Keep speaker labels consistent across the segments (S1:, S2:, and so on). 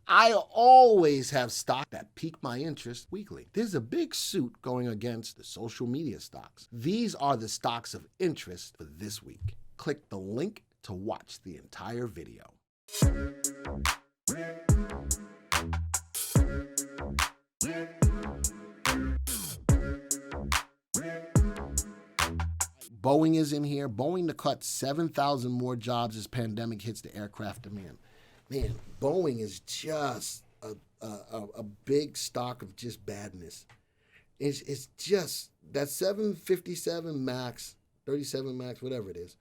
S1: I always have stock that pique my interest weekly. There's a big suit going against the social media stocks. These are the stocks of interest for this week. Click the link to watch the entire video. Boeing is in here. Boeing to cut 7,000 more jobs as pandemic hits the aircraft demand. Man, Boeing is just a big stock of just badness. It's just that 757 MAX, 37 MAX, whatever it is,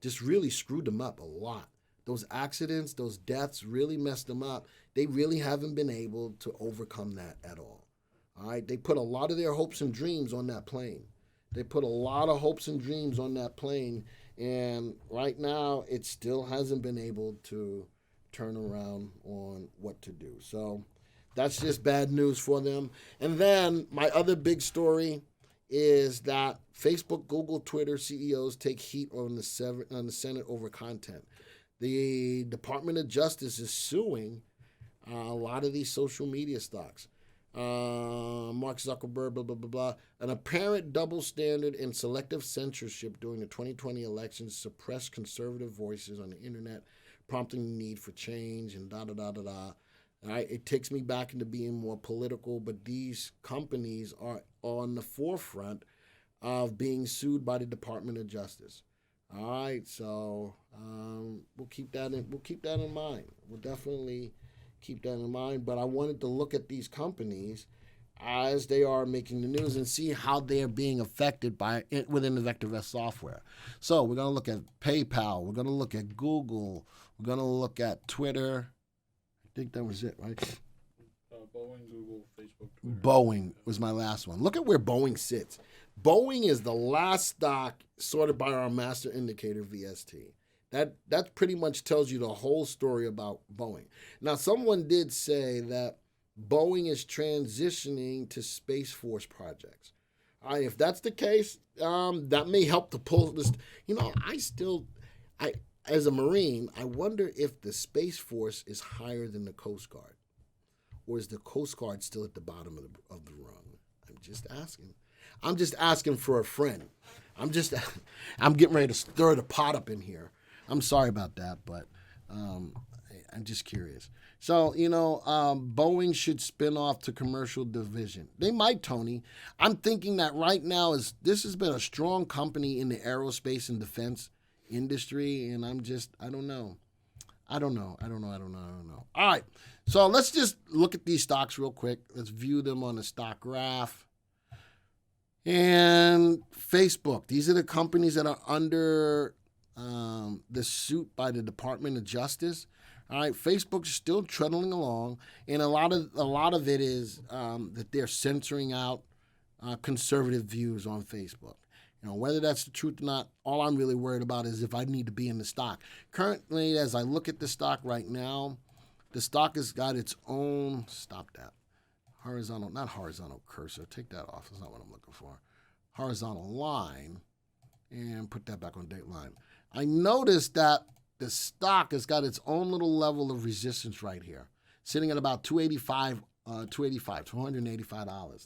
S1: just really screwed them up a lot. Those accidents, those deaths really messed them up. They really haven't been able to overcome that at all. All right, they put a lot of their hopes and dreams on that plane. They put a lot of hopes and dreams on that plane, and right now it still hasn't been able to turn around on what to do. So that's just bad news for them. And then my other big story is that Facebook, Google, Twitter CEOs take heat on the Senate over content. The Department of Justice is suing a lot of these social media stocks. Mark Zuckerberg, blah, blah, blah, blah. An apparent double standard and selective censorship during the 2020 elections suppressed conservative voices on the internet, prompting the need for change and da-da-da-da-da. All right, it takes me back into being more political, but these companies are on the forefront of being sued by the Department of Justice. All right, so we'll keep that in mind. We'll definitely keep that in mind. But I wanted to look at these companies as they are making the news and see how they are being affected by it within the VectorVest software. So we're going to look at PayPal. We're going to look at Google. We're going to look at Twitter. I think that was it, right?
S2: Boeing, Google, Facebook, Twitter.
S1: Boeing was my last one. Look at where Boeing sits. Boeing is the last stock sorted by our master indicator, VST. That pretty much tells you the whole story about Boeing. Now, someone did say that Boeing is transitioning to Space Force projects. If that's the case, that may help to pull this. As a Marine, I wonder if the Space Force is higher than the Coast Guard, or is the Coast Guard still at the bottom of the rung? I'm just asking. I'm just asking for a friend. I'm getting ready to stir the pot up in here. I'm sorry about that, but I'm just curious. So, Boeing should spin off to commercial division. They might, Tony. I'm thinking that right now this has been a strong company in the aerospace and defense industry, and I don't know. I don't know. All right, so let's just look at these stocks real quick. Let's view them on the stock graph. And Facebook, these are the companies that are under the suit by the Department of Justice. All right, Facebook's still trundling along, and a lot of it is that they're censoring out conservative views on Facebook. Whether that's the truth or not, all I'm really worried about is if I need to be in the stock. Currently, as I look at the stock right now, the stock has got its own, not horizontal cursor, take that off, that's not what I'm looking for. Horizontal line, and put that back on Dateline. I noticed that the stock has got its own little level of resistance right here, sitting at about $285.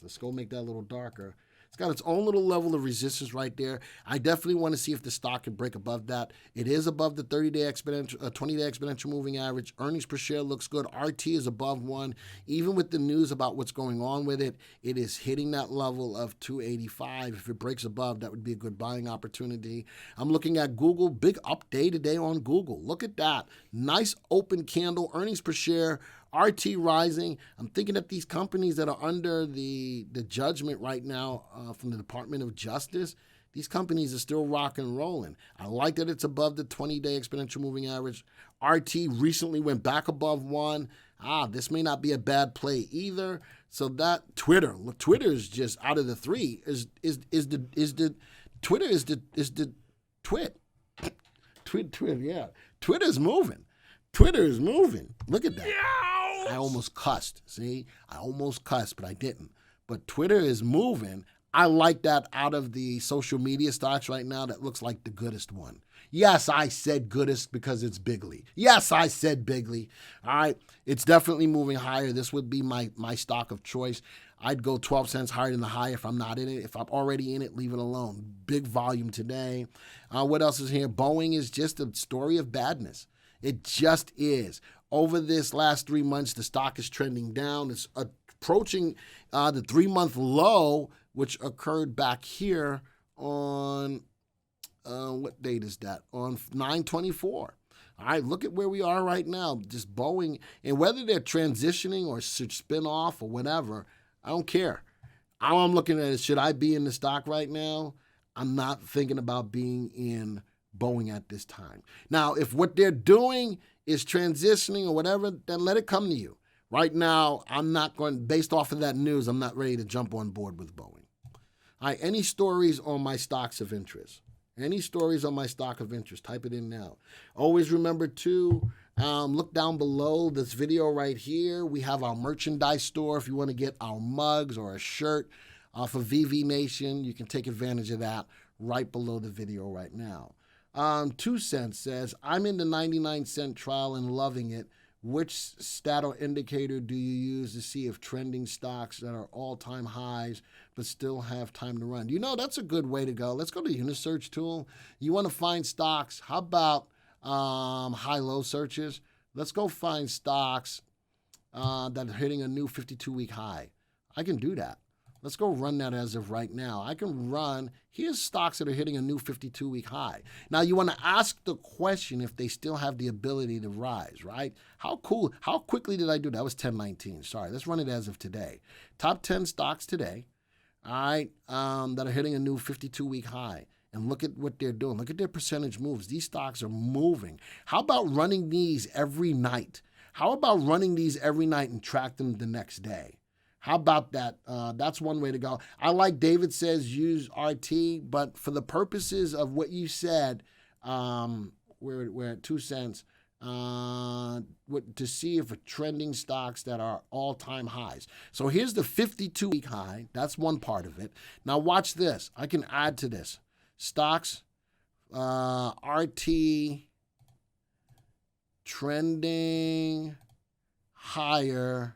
S1: Let's go make that a little darker. It's got its own little level of resistance right there. I definitely want to see if the stock can break above that. It is above the 20-day exponential moving average. Earnings per share looks good. RT is above 1. Even with the news about what's going on with it, it is hitting that level of 285. If it breaks above, that would be a good buying opportunity. I'm looking at Google. Big up day today on Google. Look at that. Nice open candle. Earnings per share. RT rising. I'm thinking that these companies that are under the judgment right now from the Department of Justice, these companies are still rock and rolling. I like that it's above the 20-day exponential moving average. RT recently went back above 1. This may not be a bad play either. So that Twitter is just out of the 3 is the Twitter is the twit. Twitter, yeah. Twitter's moving. Twitter is moving. Look at that. I almost cussed. See? I almost cussed, but I didn't. But Twitter is moving. I like that out of the social media stocks right now. That looks like the goodest one. Yes, I said goodest because it's Bigly. Yes, I said Bigly. All right, it's definitely moving higher. This would be my stock of choice. I'd go 12 cents higher than the high if I'm not in it. If I'm already in it, leave it alone. Big volume today. What else is here? Boeing is just a story of badness. It just is. Over this last 3 months, the stock is trending down. It's approaching the 3-month low, which occurred back here on, what date is that? On 9/24. All right, look at where we are right now. Just Boeing, and whether they're transitioning or should spin off or whatever, I don't care. All I'm looking at is, should I be in the stock right now? I'm not thinking about being in Boeing at this time. Now, if what they're doing is transitioning or whatever, then let it come to you. Right now, I'm not going, based off of that news, I'm not ready to jump on board with Boeing. All right, any stories on my stocks of interest? Any stories on my stock of interest? Type it in now. Always remember to look down below this video right here. We have our merchandise store. If you want to get our mugs or a shirt for VV Nation, you can take advantage of that right below the video right now. 2 cents says, I'm in the 99-cent trial and loving it. Which stat or indicator do you use to see if trending stocks that are all-time highs but still have time to run? You know, that's a good way to go. Let's go to the Unisearch tool. You want to find stocks. How about high-low searches? Let's go find stocks that are hitting a new 52-week high. I can do that. Let's go run that as of right now. I can run, here's stocks that are hitting a new 52-week high. Now, you want to ask the question if they still have the ability to rise, right? How quickly did I do that? That was 10/19. Sorry, let's run it as of today. Top 10 stocks today, all right, that are hitting a new 52-week high. And look at what they're doing. Look at their percentage moves. These stocks are moving. How about running these every night? How about running these every night and track them the next day? How about that? That's one way to go. I like David says use RT, but for the purposes of what you said, we're at 2 cents, to see if trending stocks that are all-time highs. So here's the 52-week high. That's one part of it. Now watch this. I can add to this. Stocks, RT, trending higher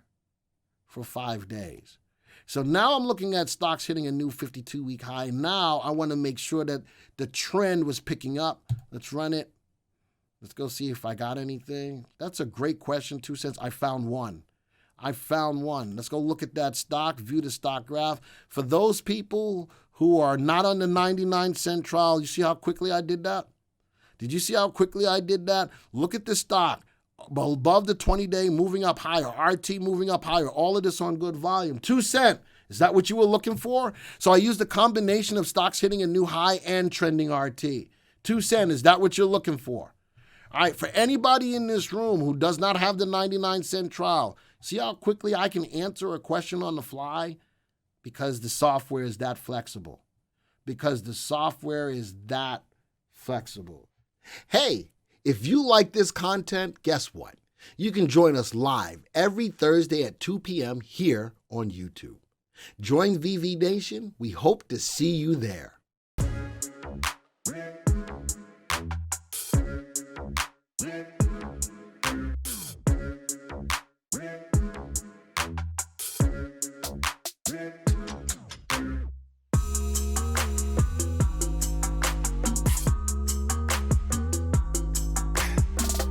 S1: for 5 days. So now I'm looking at stocks hitting a new 52-week high. Now I want to make sure that the trend was picking up. Let's run it. Let's go see if I got anything. That's a great question, 2 cents. I found one. Let's go look at that stock, view the stock graph. For those people who are not on the 99-cent trial, you see how quickly I did that? Did you see how quickly I did that? Look at the stock. Above the 20-day, moving up higher, RT moving up higher, all of this on good volume. 2 cents. Is that what you were looking for? So I used a combination of stocks hitting a new high and trending RT. 2 cents. Is that what you're looking for? All right, for anybody in this room who does not have the 99-cent trial, see how quickly I can answer a question on the fly? Because the software is that flexible. Hey, if you like this content, guess what? You can join us live every Thursday at 2 p.m. here on YouTube. Join VV Nation. We hope to see you there.